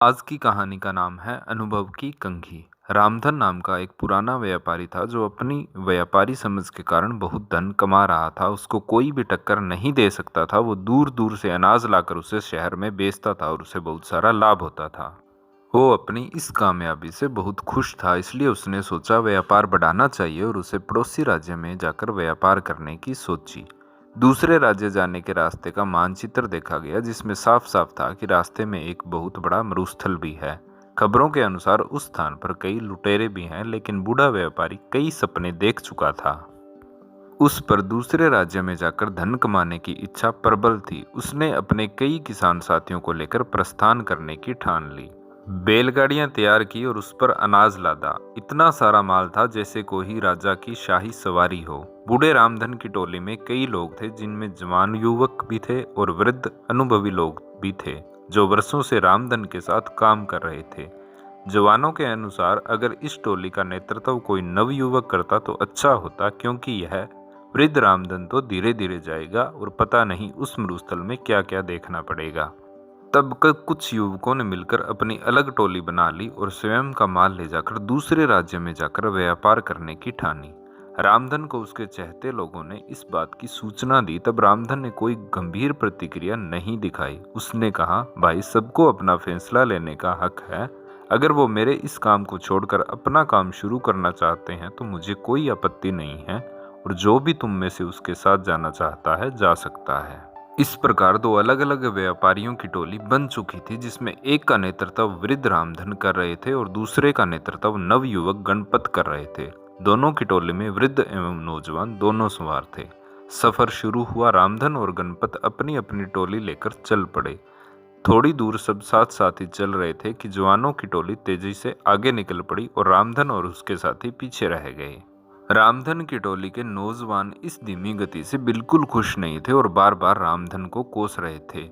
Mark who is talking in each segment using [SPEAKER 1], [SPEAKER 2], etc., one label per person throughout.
[SPEAKER 1] आज की कहानी का नाम है अनुभव की कंघी। रामधन नाम का एक पुराना व्यापारी था जो अपनी व्यापारी समझ के कारण बहुत धन कमा रहा था। उसको कोई भी टक्कर नहीं दे सकता था। वो दूर दूर से अनाज लाकर उसे शहर में बेचता था और उसे बहुत सारा लाभ होता था। वो अपनी इस कामयाबी से बहुत खुश था, इसलिए उसने सोचा व्यापार बढ़ाना चाहिए और उसे पड़ोसी राज्य में जाकर व्यापार करने की सोची। दूसरे राज्य जाने के रास्ते का मानचित्र देखा गया, जिसमें साफ साफ था कि रास्ते में एक बहुत बड़ा मरुस्थल भी है। खबरों के अनुसार उस स्थान पर कई लुटेरे भी हैं, लेकिन बूढ़ा व्यापारी कई सपने देख चुका था। उस पर दूसरे राज्य में जाकर धन कमाने की इच्छा प्रबल थी। उसने अपने कई किसान साथियों को लेकर प्रस्थान करने की ठान ली। बैलगाड़ियां तैयार की और उस पर अनाज लादा। इतना सारा माल था जैसे कोई राजा की शाही सवारी हो। बूढ़े रामधन की टोली में कई लोग थे, जिनमें जवान युवक भी थे और वृद्ध अनुभवी लोग भी थे जो वर्षों से रामधन के साथ काम कर रहे थे। जवानों के अनुसार अगर इस टोली का नेतृत्व कोई नवयुवक करता तो अच्छा होता, क्योंकि यह वृद्ध रामधन तो धीरे धीरे जाएगा और पता नहीं उस मरुस्थल में क्या क्या देखना पड़ेगा। तब कुछ युवकों ने मिलकर अपनी अलग टोली बना ली और स्वयं का माल ले जाकर दूसरे राज्य में जाकर व्यापार करने की ठानी। रामधन को उसके चाहते लोगों ने इस बात की सूचना दी। तब रामधन ने कोई गंभीर प्रतिक्रिया नहीं दिखाई। उसने कहा, भाई, सबको अपना फैसला लेने का हक है। अगर वो मेरे इस काम को छोड़कर अपना काम शुरू करना चाहते हैं तो मुझे कोई आपत्ति नहीं है, और जो भी तुम में से उसके साथ जाना चाहता है जा सकता है। इस प्रकार दो अलग अलग व्यापारियों की टोली बन चुकी थी, जिसमें एक का नेतृत्व वृद्ध रामधन कर रहे थे और दूसरे का नेतृत्व नवयुवक गणपत कर रहे थे। दोनों की टोली में वृद्ध एवं नौजवान दोनों सवार थे। सफर शुरू हुआ। रामधन और गणपत अपनी अपनी टोली लेकर चल पड़े। थोड़ी दूर सब साथ साथ ही चल रहे थे कि जवानों की टोली तेजी से आगे निकल पड़ी और रामधन और उसके साथी पीछे रह गए। रामधन की टोली के नौजवान इस धीमी गति से बिल्कुल खुश नहीं थे और बार बार रामधन को कोस रहे थे।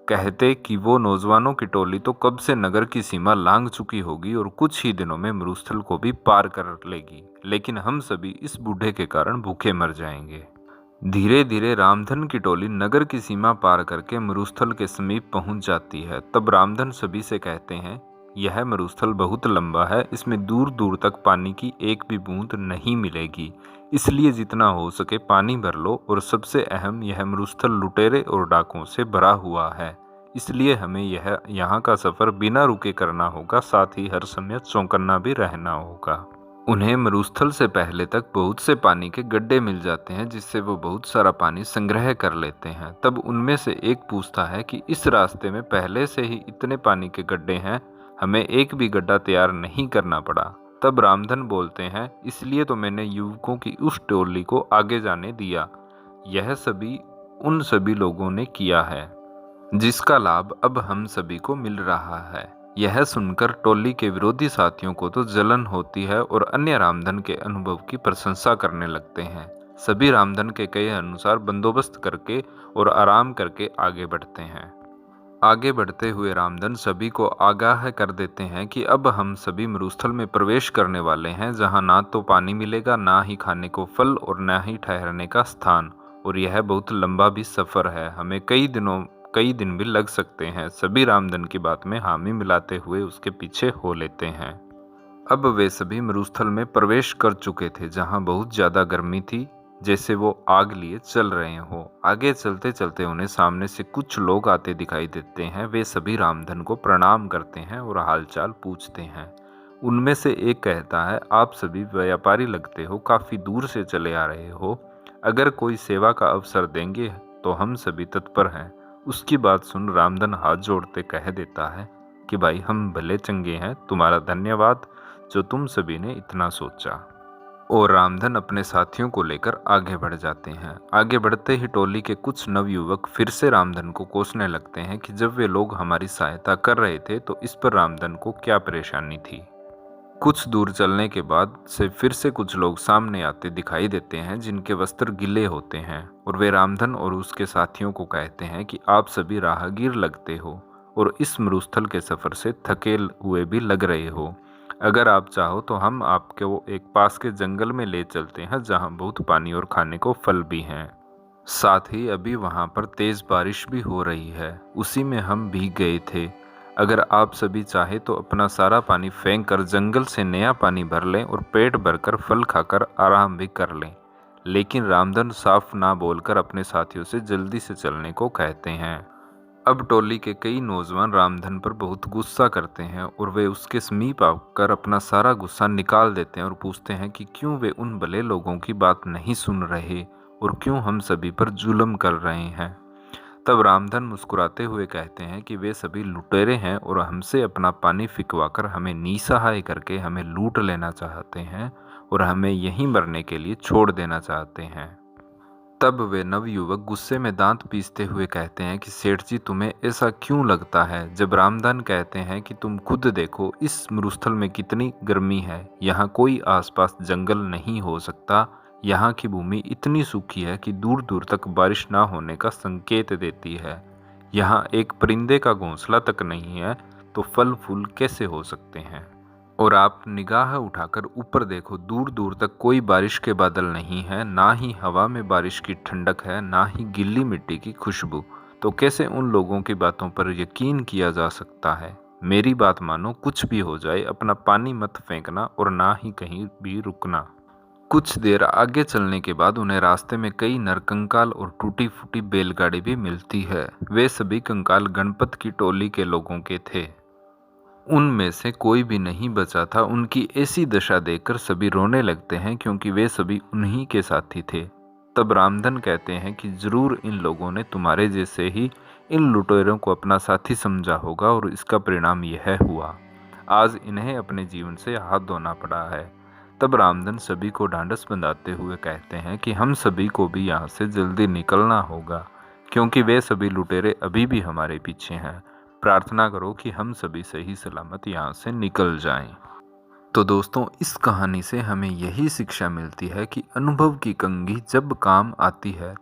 [SPEAKER 1] कहते कि वो नौजवानों की टोली तो कब से नगर की सीमा लांघ चुकी होगी और कुछ ही दिनों में मरुस्थल को भी पार कर लेगी, लेकिन हम सभी इस बूढ़े के कारण भूखे मर जाएंगे। धीरे धीरे रामधन की टोली नगर की सीमा पार करके मरुस्थल के समीप पहुंच जाती है। तब रामधन सभी से कहते हैं, यह मरुस्थल बहुत लंबा है, इसमें दूर दूर तक पानी की एक भी बूंद नहीं मिलेगी, इसलिए जितना हो सके पानी भर लो। और सबसे अहम, यह मरुस्थल लुटेरे और डाकुओं से भरा हुआ है, इसलिए हमें यहाँ का सफर बिना रुके करना होगा। साथ ही हर समय चौकन्ना भी रहना होगा। उन्हें मरुस्थल से पहले तक बहुत से पानी के गड्ढे मिल जाते हैं, जिससे वो बहुत सारा पानी संग्रह कर लेते हैं। तब उनमें से एक पूछता है कि इस रास्ते में पहले से ही इतने पानी के गड्ढे हैं, हमें एक भी गड्ढा तैयार नहीं करना पड़ा। तब रामधन बोलते हैं, इसलिए तो मैंने युवकों की उस टोली को आगे जाने दिया। यह सभी उन सभी लोगों ने किया है जिसका लाभ अब हम सभी को मिल रहा है। यह सुनकर टोली के विरोधी साथियों को तो जलन होती है और अन्य रामधन के अनुभव की प्रशंसा करने लगते हैं। सभी रामधन के कहे अनुसार बंदोबस्त करके और आराम करके आगे बढ़ते हैं। आगे बढ़ते हुए रामधन सभी को आगाह कर देते हैं कि अब हम सभी मरुस्थल में प्रवेश करने वाले हैं, जहां ना तो पानी मिलेगा, ना ही खाने को फल और ना ही ठहरने का स्थान, और यह बहुत लंबा भी सफर है। हमें कई दिन भी लग सकते हैं। सभी रामधन की बात में हामी मिलाते हुए उसके पीछे हो लेते हैं। अब वे सभी मरुस्थल में प्रवेश कर चुके थे, जहां बहुत ज्यादा गर्मी थी, जैसे वो आग लिए चल रहे हो। आगे चलते चलते उन्हें सामने से कुछ लोग आते दिखाई देते हैं। वे सभी रामधन को प्रणाम करते हैं और हालचाल पूछते हैं। उनमें से एक कहता है, आप सभी व्यापारी लगते हो, काफी दूर से चले आ रहे हो। अगर कोई सेवा का अवसर देंगे तो हम सभी तत्पर हैं। उसकी बात सुन रामधन हाथ जोड़ते कह देता है कि भाई, हम भले चंगे हैं, तुम्हारा धन्यवाद जो तुम सभी ने इतना सोचा। और रामधन अपने साथियों को लेकर आगे बढ़ जाते हैं। आगे बढ़ते ही टोली के कुछ नवयुवक फिर से रामधन को कोसने लगते हैं कि जब वे लोग हमारी सहायता कर रहे थे तो इस पर रामधन को क्या परेशानी थी। कुछ दूर चलने के बाद से फिर से कुछ लोग सामने आते दिखाई देते हैं, जिनके वस्त्र गीले होते हैं, और वे रामधन और उसके साथियों को कहते हैं कि आप सभी राहगीर लगते हो और इस मरुस्थल के सफर से थके हुए भी लग रहे हो। अगर आप चाहो तो हम आपको एक पास के जंगल में ले चलते हैं, जहां बहुत पानी और खाने को फल भी हैं। साथ ही अभी वहां पर तेज बारिश भी हो रही है, उसी में हम भीग गए थे। अगर आप सभी चाहे तो अपना सारा पानी फेंक कर जंगल से नया पानी भर लें और पेट भरकर फल खाकर आराम भी कर लें। लेकिन रामधन साफ ना बोलकर अपने साथियों से जल्दी से चलने को कहते हैं। अब टोली के कई नौजवान रामधन पर बहुत गुस्सा करते हैं और वे उसके समीप आकर अपना सारा गुस्सा निकाल देते हैं और पूछते हैं कि क्यों वे उन भले लोगों की बात नहीं सुन रहे और क्यों हम सभी पर जुल्म कर रहे हैं। तब रामधन मुस्कुराते हुए कहते हैं कि वे सभी लुटेरे हैं और हमसे अपना पानी फिकवाकर हमें निसहाय करके हमें लूट लेना चाहते हैं और हमें यहीं मरने के लिए छोड़ देना चाहते हैं। तब वे नवयुवक गुस्से में दांत पीसते हुए कहते हैं कि सेठ जी, तुम्हें ऐसा क्यों लगता है? जब रामधन कहते हैं कि तुम खुद देखो इस मरुस्थल में कितनी गर्मी है, यहाँ कोई आसपास जंगल नहीं हो सकता, यहाँ की भूमि इतनी सूखी है कि दूर दूर तक बारिश ना होने का संकेत देती है, यहाँ एक परिंदे का घोंसला तक नहीं है, तो फल फूल कैसे हो सकते हैं? और आप निगाह उठाकर ऊपर देखो, दूर दूर तक कोई बारिश के बादल नहीं है, ना ही हवा में बारिश की ठंडक है, ना ही गीली मिट्टी की खुशबू। तो कैसे उन लोगों की बातों पर यकीन किया जा सकता है? मेरी बात मानो, कुछ भी हो जाए अपना पानी मत फेंकना और ना ही कहीं भी रुकना। कुछ देर आगे चलने के बाद उन्हें रास्ते में कई नरकंकाल और टूटी फूटी बैलगाड़ी भी मिलती है। वे सभी कंकाल गणपत की टोली के लोगों के थे। उनमें से कोई भी नहीं बचा था। उनकी ऐसी दशा देखकर सभी रोने लगते हैं क्योंकि वे सभी उन्हीं के साथी थे। तब रामधन कहते हैं कि जरूर इन लोगों ने तुम्हारे जैसे ही इन लुटेरों को अपना साथी समझा होगा और इसका परिणाम यह हुआ। आज इन्हें अपने जीवन से हाथ धोना पड़ा है। तब रामधन सभी को ढांढस बंधाते हुए कहते हैं कि हम सभी को भी यहाँ से जल्दी निकलना होगा, क्योंकि वे सभी लुटेरे अभी भी हमारे पीछे हैं। प्रार्थना करो कि हम सभी सही सलामत यहाँ से निकल जाएं। तो दोस्तों, इस कहानी से हमें यही शिक्षा मिलती है कि अनुभव की कंघी जब काम आती है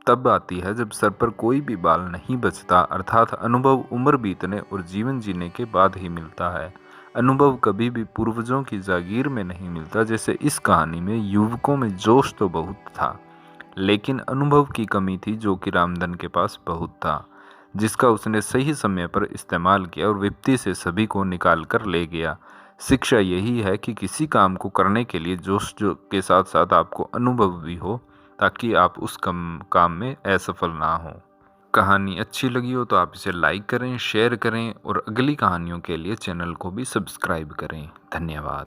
[SPEAKER 1] तब आती है जब सर पर कोई भी बाल नहीं बचता, अर्थात अनुभव उम्र बीतने और जीवन जीने के बाद ही मिलता है। अनुभव कभी भी पूर्वजों की जागीर में नहीं मिलता। जैसे इस कहानी में युवकों में जोश तो बहुत था, लेकिन अनुभव की कमी थी जो कि रामधन के पास बहुत था, जिसका उसने सही समय पर इस्तेमाल किया और विपत्ति से सभी को निकाल कर ले गया। शिक्षा यही है कि किसी काम को करने के लिए जोश के साथ साथ आपको अनुभव भी हो, ताकि आप उस काम में असफल ना हो। कहानी अच्छी लगी हो तो आप इसे लाइक करें, शेयर करें और अगली कहानियों के लिए चैनल को भी सब्सक्राइब करें। धन्यवाद।